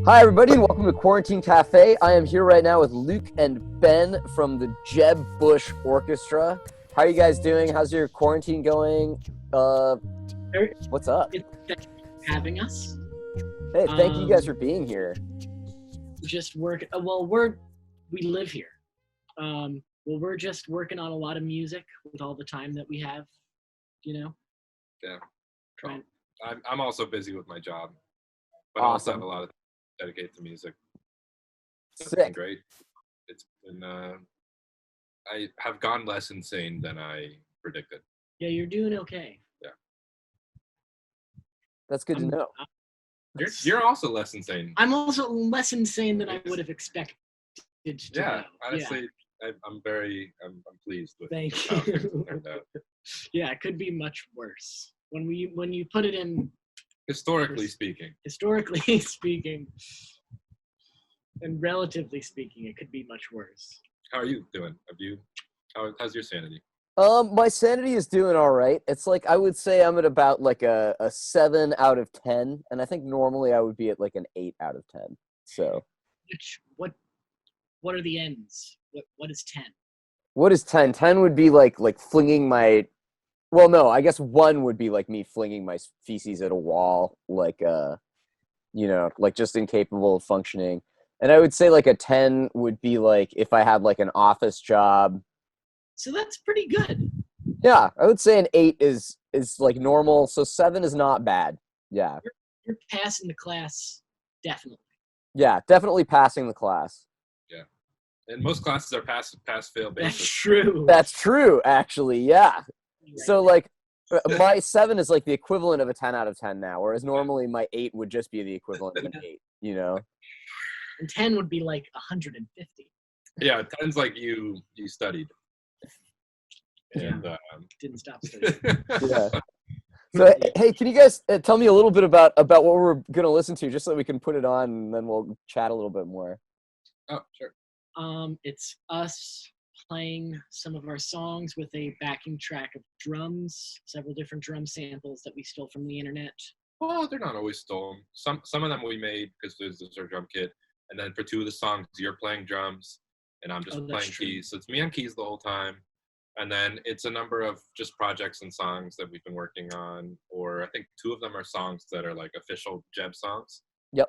Hi, everybody, and welcome to Quarantine Cafe. I am here right now with Luke and Ben from the Jeb Bush Orchestra. How are you guys doing? How's your quarantine going? What's up? Thank you for having us. Hey, thank you guys for being here. Just work. We live here. We're just working on a lot of music with all the time that we have. You know. Yeah. Trying. I'm also busy with my job, but Awesome. I also have a lot of dedicated to music. It's been Sick. great. It's been. I have gone less insane than I predicted. Yeah, you're doing okay. Yeah. That's good to know. You're also less insane. I'm also less insane than I would have expected. Yeah, honestly, yeah. I'm pleased with Thank how things you. turned out. Yeah, it could be much worse when you put it in. Historically speaking, and relatively speaking, it could be much worse. how are you doing? How's your sanity? My sanity is doing all right. It's like I would say I'm at about like a 7 out of 10, and I think normally I would be at like an 8 out of 10. So, What are the ends? What is 10? what is 10? 10 would be like flinging my. Well, no, I guess 1 would be like me flinging my feces at a wall, like just incapable of functioning. And I would say like a 10 would be like if I had like an office job. So that's pretty good. Yeah, I would say an 8 is like normal. So 7 is not bad. Yeah. You're passing the class, definitely. Yeah, definitely passing the class. Yeah, and most classes are pass fail basis. That's true. That's true, actually. Yeah. Right. So like my 7 is like the equivalent of a 10 out of 10 now, whereas normally my 8 would just be the equivalent of an 8, you know? And 10 would be like 150. Yeah, 10's like you studied. And Didn't stop studying. Yeah. So hey, can you guys tell me a little bit about what we're going to listen to, just so we can put it on and then we'll chat a little bit more? Oh, sure. It's us playing some of our songs with a backing track of drums, several different drum samples that we stole from the internet. Well, they're not always stolen. Some of them we made because there's our drum kit, and then for 2 of the songs you're playing drums and I'm just playing keys. So it's me on keys the whole time. And then it's a number of just projects and songs that we've been working on, or I think 2 of them are songs that are like official Jeb songs. Yep.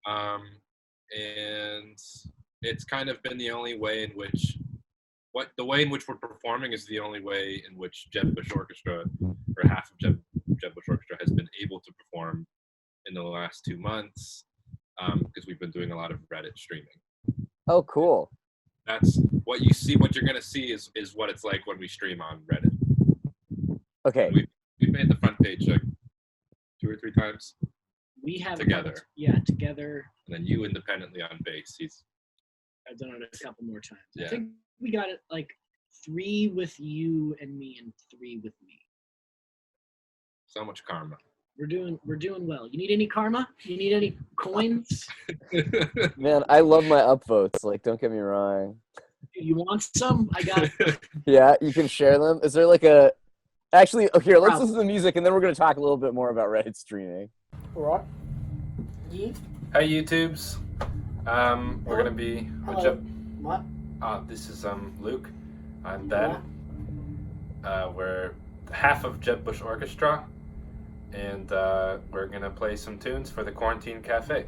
And it's kind of been the only way in which the way in which we're performing is the only way in which Jeb Bush Orchestra, or half of Jeb Bush Orchestra, has been able to perform in the last 2 months, because we've been doing a lot of Reddit streaming. Oh, cool. That's what you see. What you're gonna see is what it's like when we stream on Reddit. Okay. We've made the front page like 2 or 3 times. We have together. Together. And then you independently on bass. I've done it a couple more times. Yeah. I think we got it like 3 with you and me and 3 with me. So much karma. We're doing well. You need any karma? You need any coins? Man, I love my upvotes. Like, don't get me wrong. You want some? I got it. Yeah, you can share them. Is there like a... Actually, okay, here, let's listen to the music, and then we're going to talk a little bit more about Reddit streaming. All right. Yeah. Hey, YouTubes. We're going to be... What? This is Luke. I'm Ben. We're half of Jeb Bush Orchestra. And we're going to play some tunes for the Quarantine Cafe.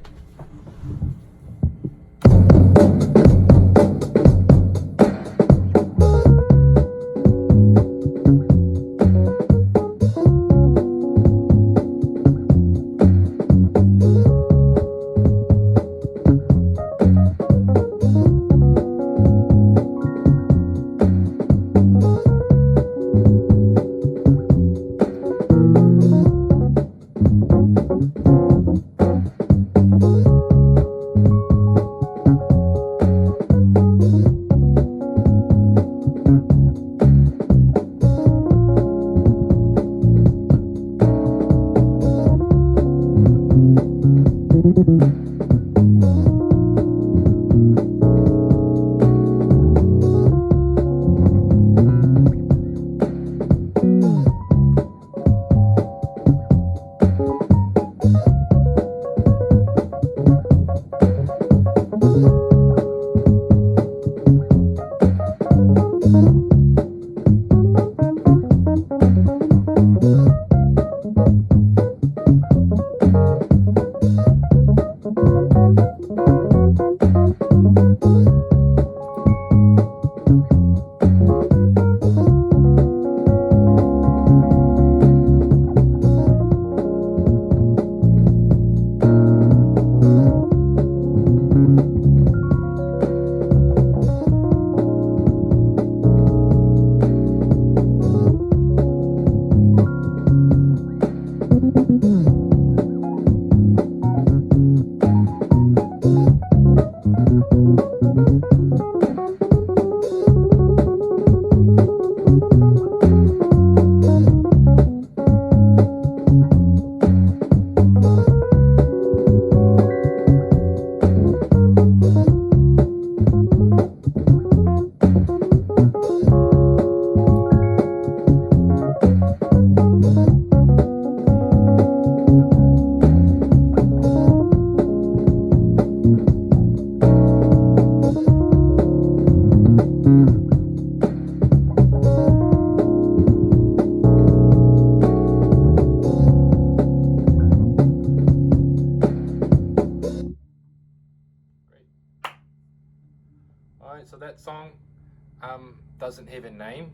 doesn't have a name.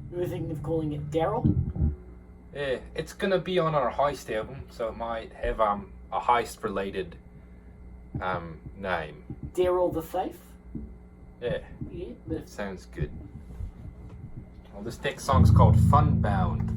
We were thinking of calling it Daryl. Yeah, it's gonna be on our heist album, so it might have a heist related name. Daryl the Thief. Yeah, Yeah. that sounds good. Well, this next song's called Funbound.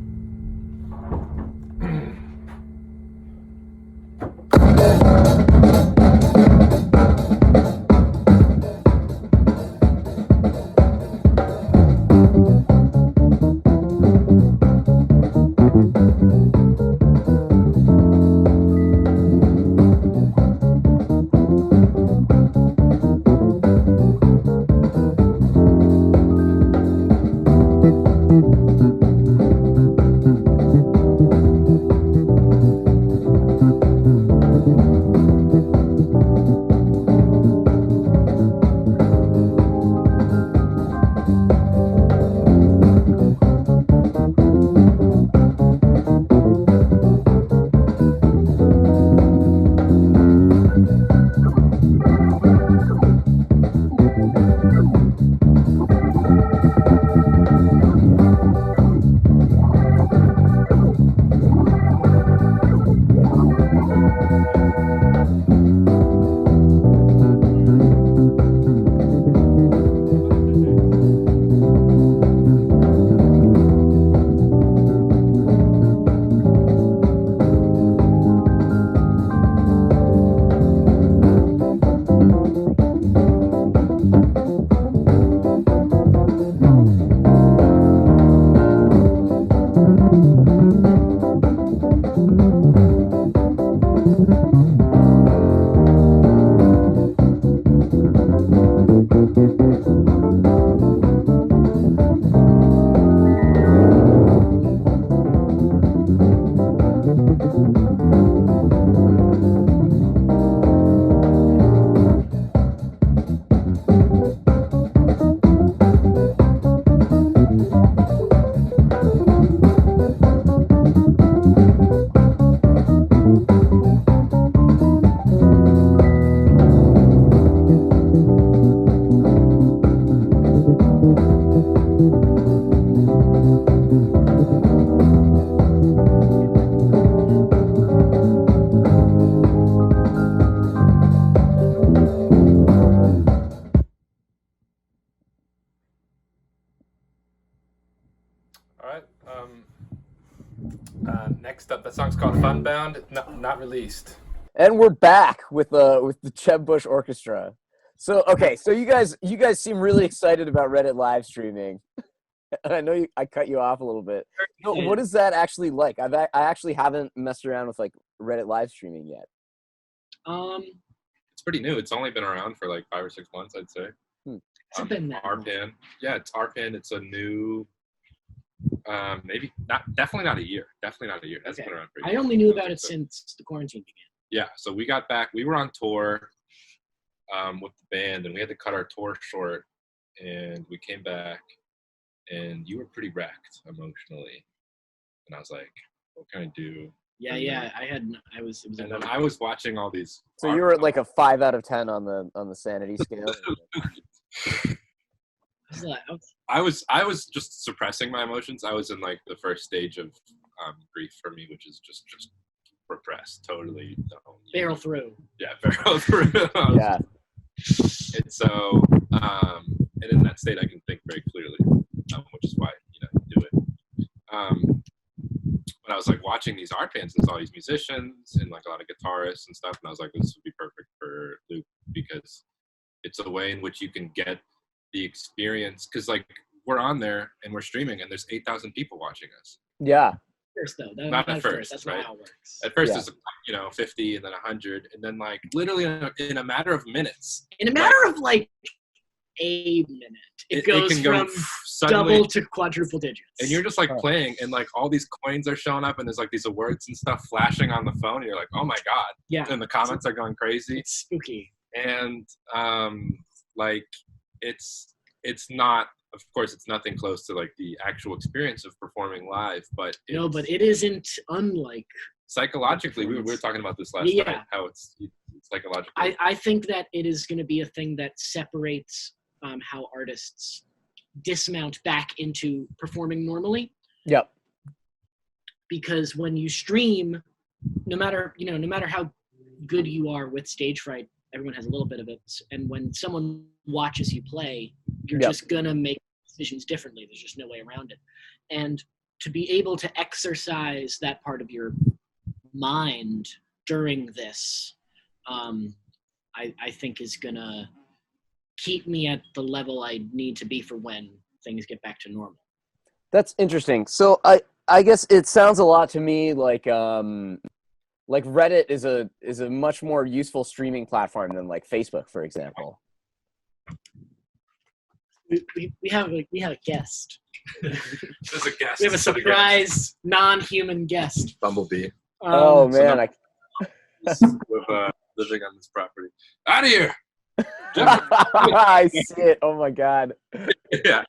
Next up, that song's called Funbound, not released. And we're back with the Jeb Bush Orchestra. So okay, so you guys seem really excited about Reddit live streaming. I know I cut you off a little bit. So what is that actually like? I actually haven't messed around with like Reddit live streaming yet. It's pretty new. It's only been around for like 5 or 6 months, I'd say. It's been that long. RPN. Yeah, it's RPN. It's a new. Maybe not. Definitely not a year. Definitely not a year. That's been around for. I only knew about it since the quarantine began. Yeah, so we got back. We were on tour with the band, and we had to cut our tour short. And we came back, and you were pretty wrecked emotionally. And I was like, "What can I do?" Yeah. I was. And then I was watching all these. So you were at like a 5 out of 10 on the sanity scale. I was just suppressing my emotions. I was in like the first stage of grief for me, which is just repressed, totally. Barrel through. Yeah, barrel through. Yeah. And so, and in that state, I can think very clearly, which is why I do it. But I was like watching these art bands and saw these musicians and like a lot of guitarists and stuff, and I was like, this would be perfect for Luke because it's a way in which you can get the experience, because like we're on there and we're streaming and there's 8,000 people watching us. Yeah. First though, not at first. That's right? not how it works. At first it's 50 and then 100 and then like literally in a matter of minutes. In a matter of like a minute, it goes from suddenly, double to quadruple digits. And you're just like playing and like all these coins are showing up and there's like these awards and stuff flashing on the phone. And you're like, oh my God. Yeah. And the comments are going crazy. It's spooky. And like it's not, of course, it's nothing close to like the actual experience of performing live, but but it isn't unlike psychologically. We were talking about this last night, how it's psychological. I think that it is going to be a thing that separates how artists dismount back into performing normally. Yep. Because when you stream, no matter how good you are with stage fright, everyone has a little bit of it. And when someone watches you play, you're just gonna make decisions differently. There's just no way around it. And to be able to exercise that part of your mind during this, I think is gonna keep me at the level I need to be for when things get back to normal. That's interesting. So I guess it sounds a lot to me like Reddit is a much more useful streaming platform than like Facebook, for example. We have a guest. There's a guest. We have a surprise non-human guest. Bumblebee. Oh man, With living on this property. Out of here. I see it. Oh my god. Yeah.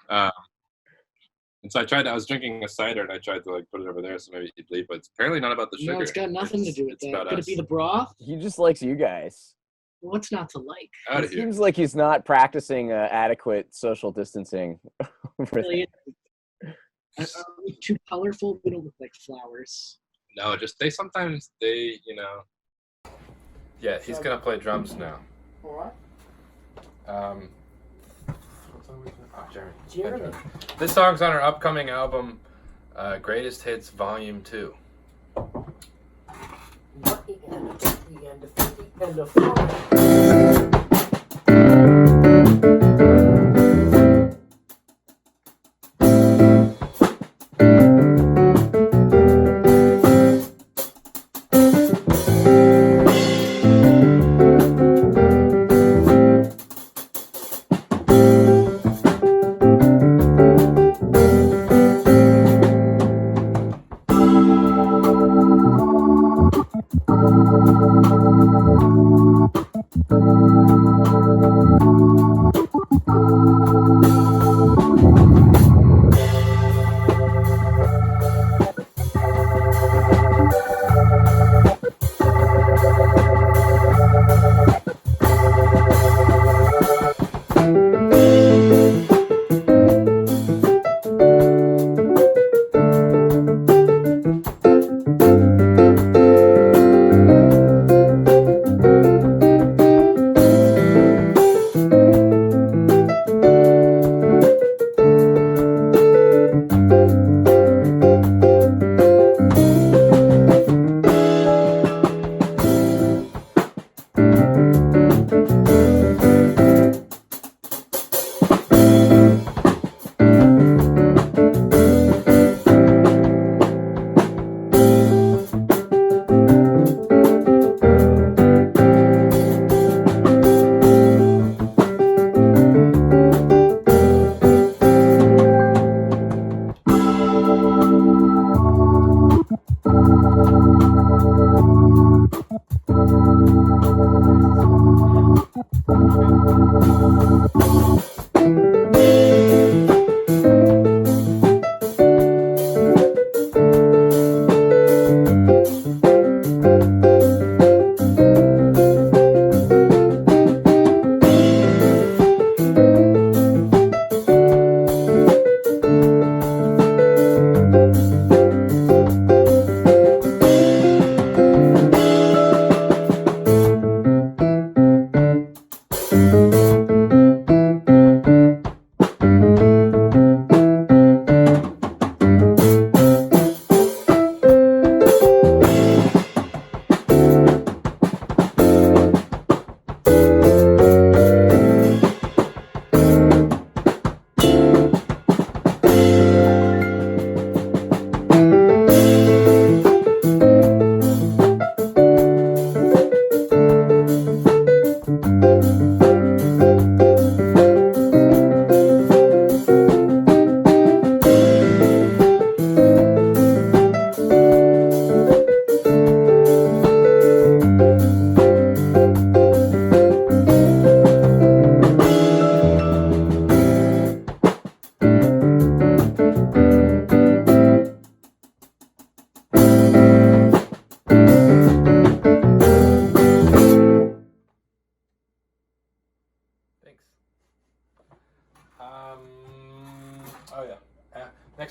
And so I was drinking a cider and I tried to like put it over there so maybe he'd leave, but it's apparently not about the sugar. No, it's got nothing to do with that. Could us. it be the broth? He just likes you guys. What's not to like? Out It of here. seems like he's not practicing adequate social distancing. Really, are we too colorful? We don't look like flowers. No, just sometimes they, Yeah, he's gonna play drums now. What? Jeremy. This song's on our upcoming album, Greatest Hits Volume 2.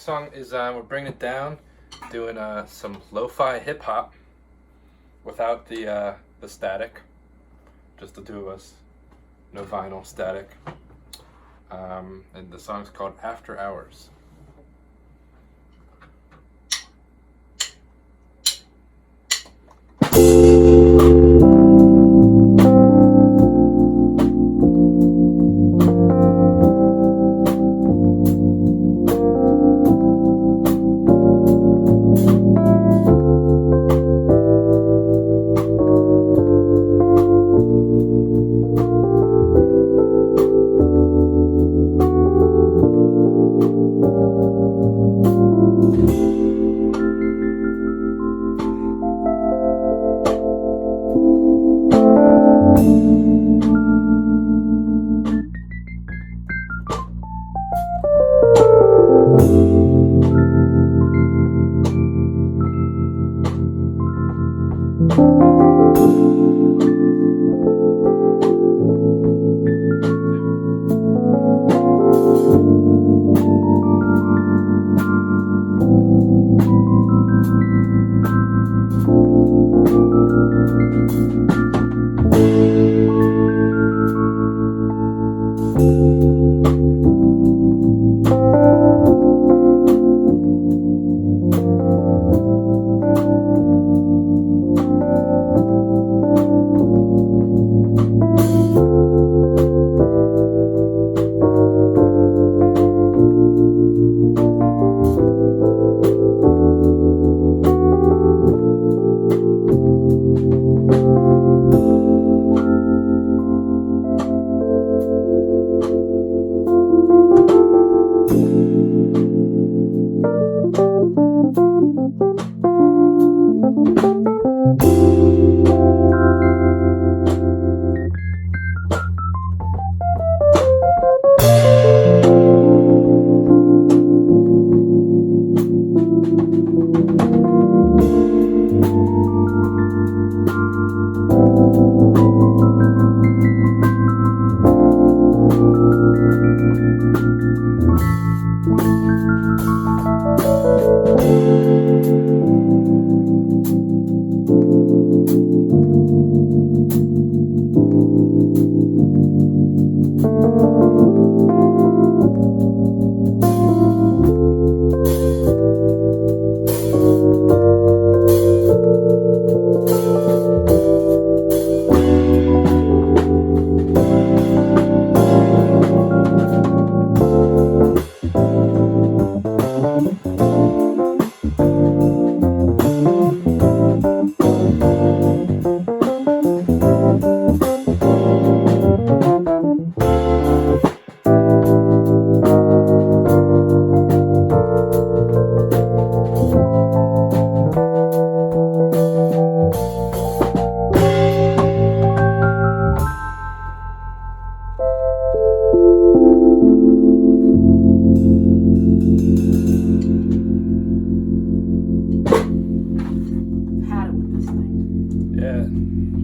song is we're bringing it down, doing some lo-fi hip hop without the static, just the two of us, no vinyl static. And the song's called After Hours.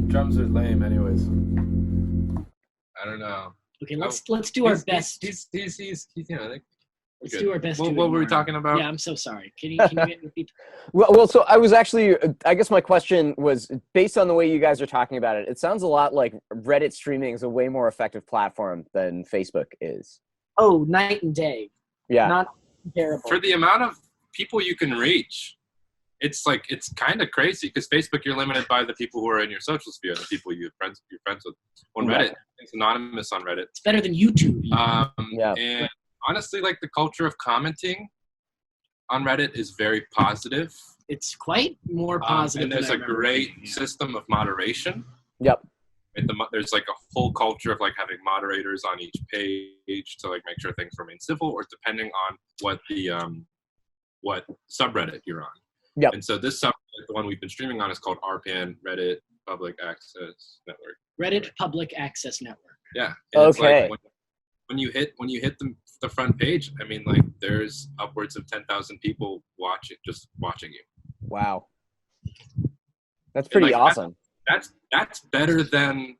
Drums are lame, anyways. I don't know. Okay, let's do our best. He's you know, like, let's do our best. What were we talking about? Yeah, I'm so sorry. Can you repeat? Well, so I was actually, I guess my question was, based on the way you guys are talking about it, it sounds a lot like Reddit streaming is a way more effective platform than Facebook is. Oh, night and day. Yeah. Not terrible. For the amount of people you can reach, it's kind of crazy, because Facebook, you're limited by the people who are in your social sphere, the people you're friends with. On Reddit, it's anonymous on Reddit. It's better than YouTube. Yeah. And honestly, like, the culture of commenting on Reddit is very positive. It's quite more positive. And there's a great system of moderation. Yep. There's like a whole culture of like having moderators on each page to like make sure things remain civil, or depending on what the what subreddit you're on. Yep. And so this subreddit, the one we've been streaming on, is called RPAN, Reddit Public Access Network. Reddit Public Access Network. Yeah. And okay. It's like when you hit the front page, I mean, like, there's upwards of 10,000 people watching you. Wow. That's pretty awesome. That's better than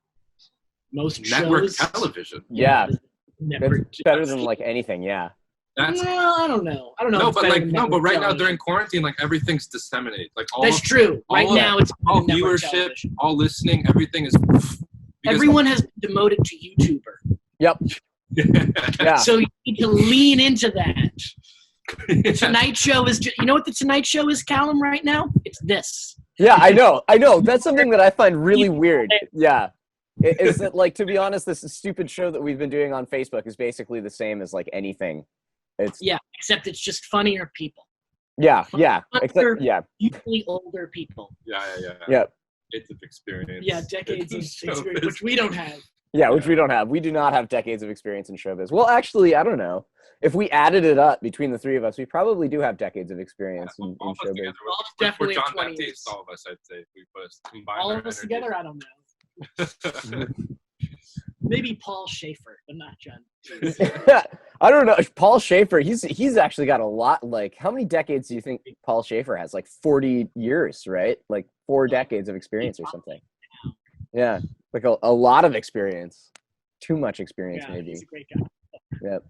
most network shows. television. Yeah. Network. It's better than like anything. Yeah. That's I don't know. no, but like no, but right now during quarantine, like everything's disseminated. Like all that's true. Right now, it's all viewership, all listening, everything is. Everyone has been demoted to YouTuber. Yep. Yeah. So you need to lean into that. The Tonight Show is. You know what the Tonight Show is, Callum? Right now, it's this. Yeah, I know. That's something that I find really weird. Yeah. Is that, like, to be honest, this stupid show that we've been doing on Facebook is basically the same as like anything. Except it's just funnier people. Yeah. Usually older people. Yeah. Decades of experience. Yeah, decades of experience, which we don't have. Yeah, which we don't have. We do not have decades of experience in showbiz. Well, actually, I don't know. If we added it up between the three of us, we probably do have decades of experience in showbiz. We're John Baptiste, all of us, I'd say. If we combine all of us together, I don't know. Maybe Paul Schaefer, but not John. I don't know. Paul Schaefer, he's actually got a lot. Like, how many decades do you think Paul Schaefer has? Like 40 years, right? Like 4 decades of experience or something. Yeah, like a lot of experience. Too much experience, maybe. He's a great guy. Yep.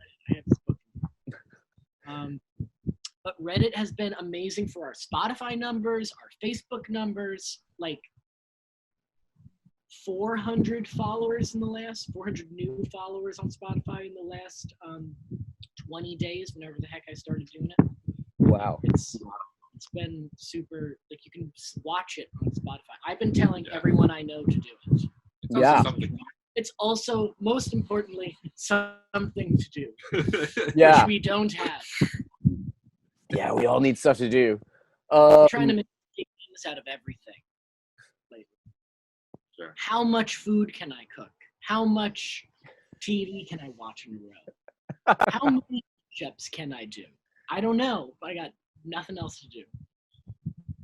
But Reddit has been amazing for our Spotify numbers, our Facebook numbers. Like 400 new followers on Spotify in the last 20 days, whenever the heck I started doing it. Wow. It's been super, like, you can watch it on Spotify. I've been telling everyone I know to do it. Yeah. It's also, most importantly, something to do. Yeah. Which we don't have. Yeah, we all need stuff to do. I'm trying to make games out of everything. Sure. How much food can I cook? How much TV can I watch in a row? How many push-ups can I do? I don't know. I got nothing else to do.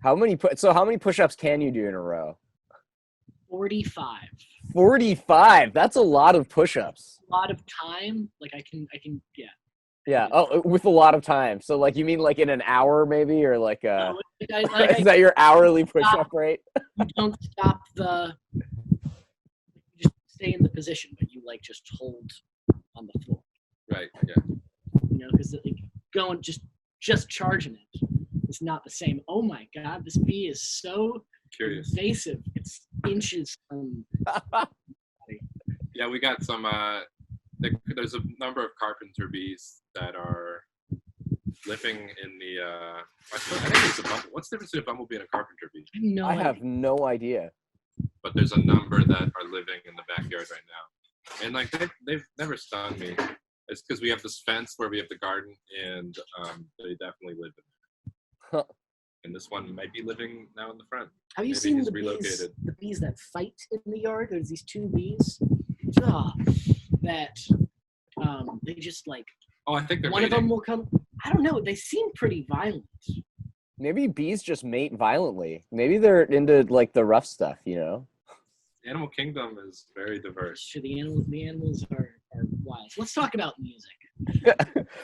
How many push-ups can you do in a row? 45. 45. That's a lot of push-ups. A lot of time. Like I can. Yeah. Yeah. Oh, with a lot of time. So, like, you mean like in an hour, maybe, or like No, is that your hourly push-up rate? You don't stop you just stay in the position, but you like just hold on the floor. Right. Yeah. You know, because going just charging it is not the same. Oh my God, this bee is so Curious. invasive. It's inches from. Yeah, we got some. There's a number of carpenter bees that are living in the. I think it's a bumblebee. What's the difference between a bumblebee and a carpenter bee? I have no idea. But there's a number that are living in the backyard right now, and like they've never stung me. It's because we have this fence where we have the garden, and they definitely live in there. Huh. And this one might be living now in the front. Have you seen the bees that fight in the yard? There's these 2 bees that they just like. Oh, I think they're one mating. of them will come. I don't know. They seem pretty violent. Maybe bees just mate violently. Maybe they're into like the rough stuff, you know? The animal kingdom is very diverse. Sure, the animals are wild. Let's talk about music.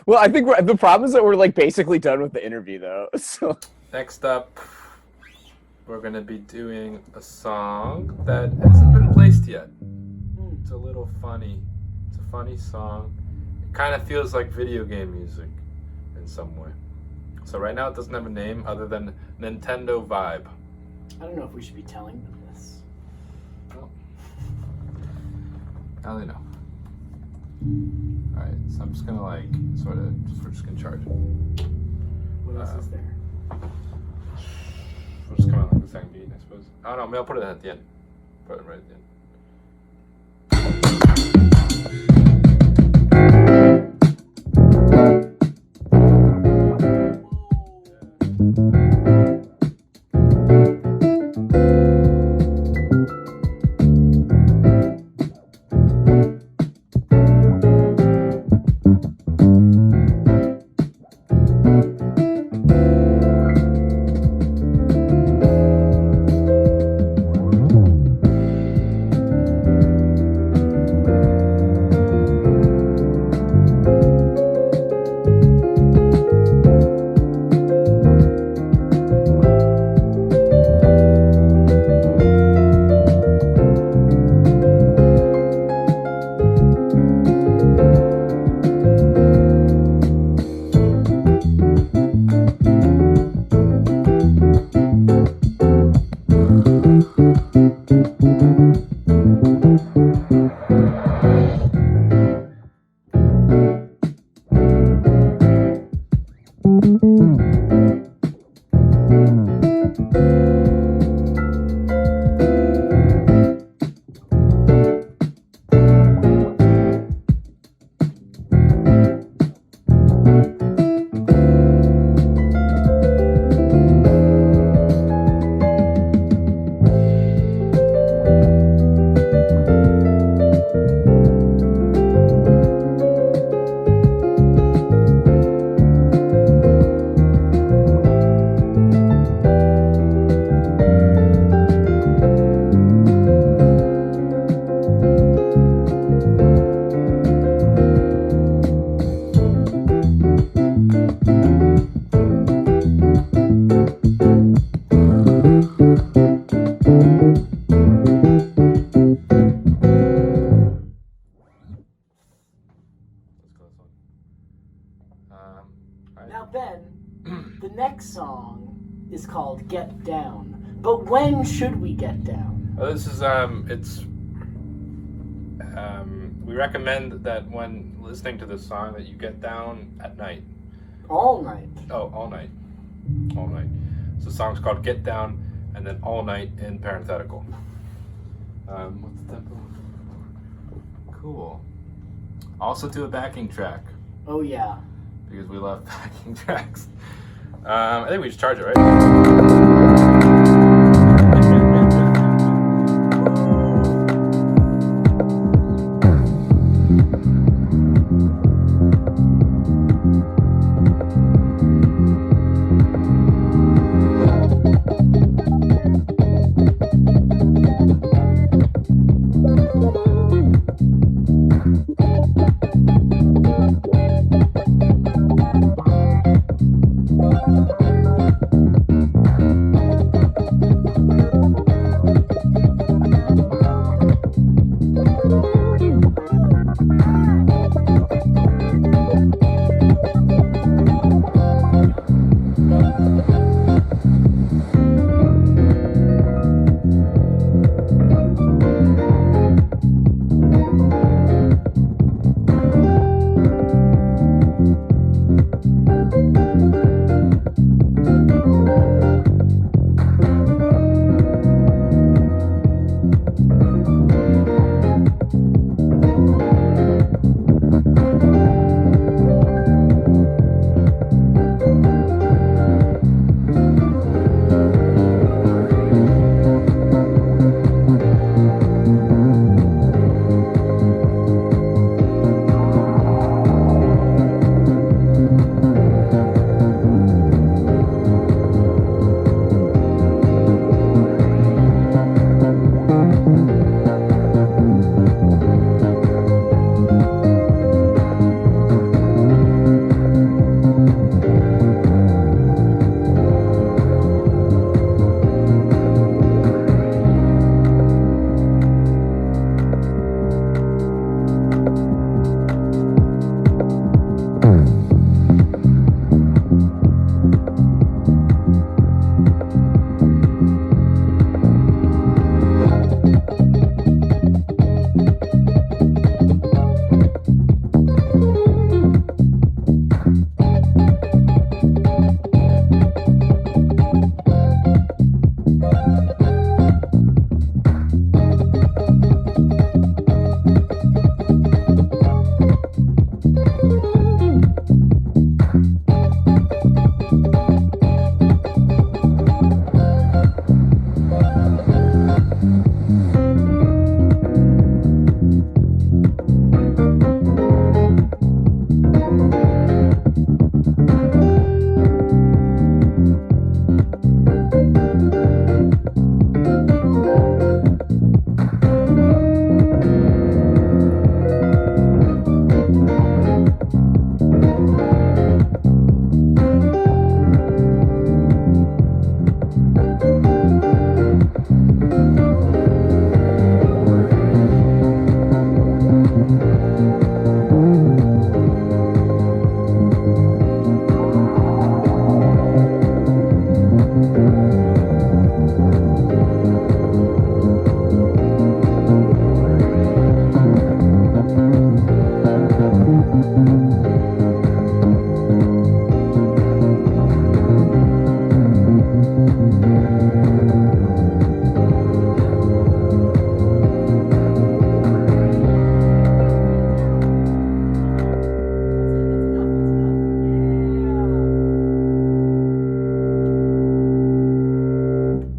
Well, I think the problem is that we're like basically done with the interview, though. So next up, we're gonna be doing a song that hasn't been placed yet. It's a little funny. It's a funny song. It kind of feels like video game music in some way. So right now it doesn't have a name other than Nintendo Vibe. I don't know if we should be telling them this. Well, now they know. Alright, so I'm just gonna like we're just gonna charge it. What else is there? We'll just come out like the second beat, I suppose. Oh no, maybe I'll put it at the end. Put it right at the end. next song is called Get Down. But when should we get down? Well, this is, we recommend that when listening to this song that you get down at night. All night. Oh, all night. All night. So the song's called Get Down, and then all night in parenthetical. What's the tempo? Cool. Also do a backing track. Oh, yeah. Because we love backing tracks. I think we just charge it, right?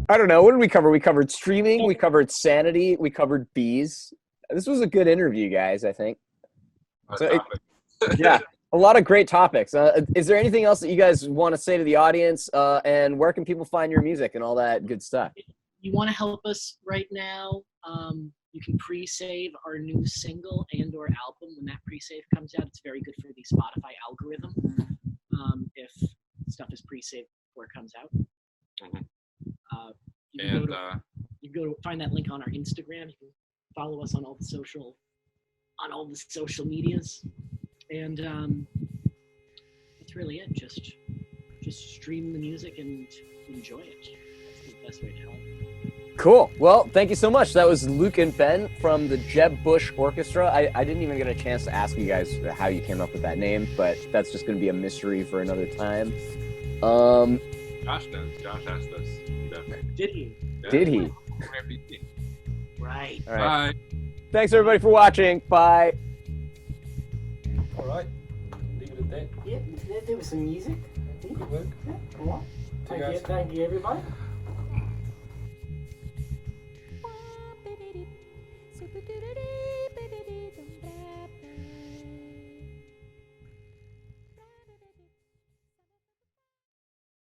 I don't know. What did we cover? We covered streaming. We covered sanity. We covered bees. This was a good interview, guys, I think. Yeah, a lot of great topics. Is there anything else that you guys want to say to the audience? And where can people find your music and all that good stuff? You want to help us right now? You can pre-save our new single and or album. When that pre-save comes out, it's very good for the Spotify algorithm. If stuff is pre-saved before it comes out. Mm-hmm. You can go to find that link on our Instagram. You can follow us on all the social medias, and that's really it. Just just stream the music and enjoy it. That's the best way to help. Cool. Well, thank you so much. That was Luke and Ben from the Jeb Bush Orchestra. I didn't even get a chance to ask you guys how you came up with that name, but that's just going to be a mystery for another time. Josh does. Josh asked us. Did he? Yeah. Did he? Right. All right. Bye. Thanks, everybody, for watching. Bye. All right. Leave it at that. Yeah, there was some music. Good work. Yeah, all right. See you guys. Thank you, everybody.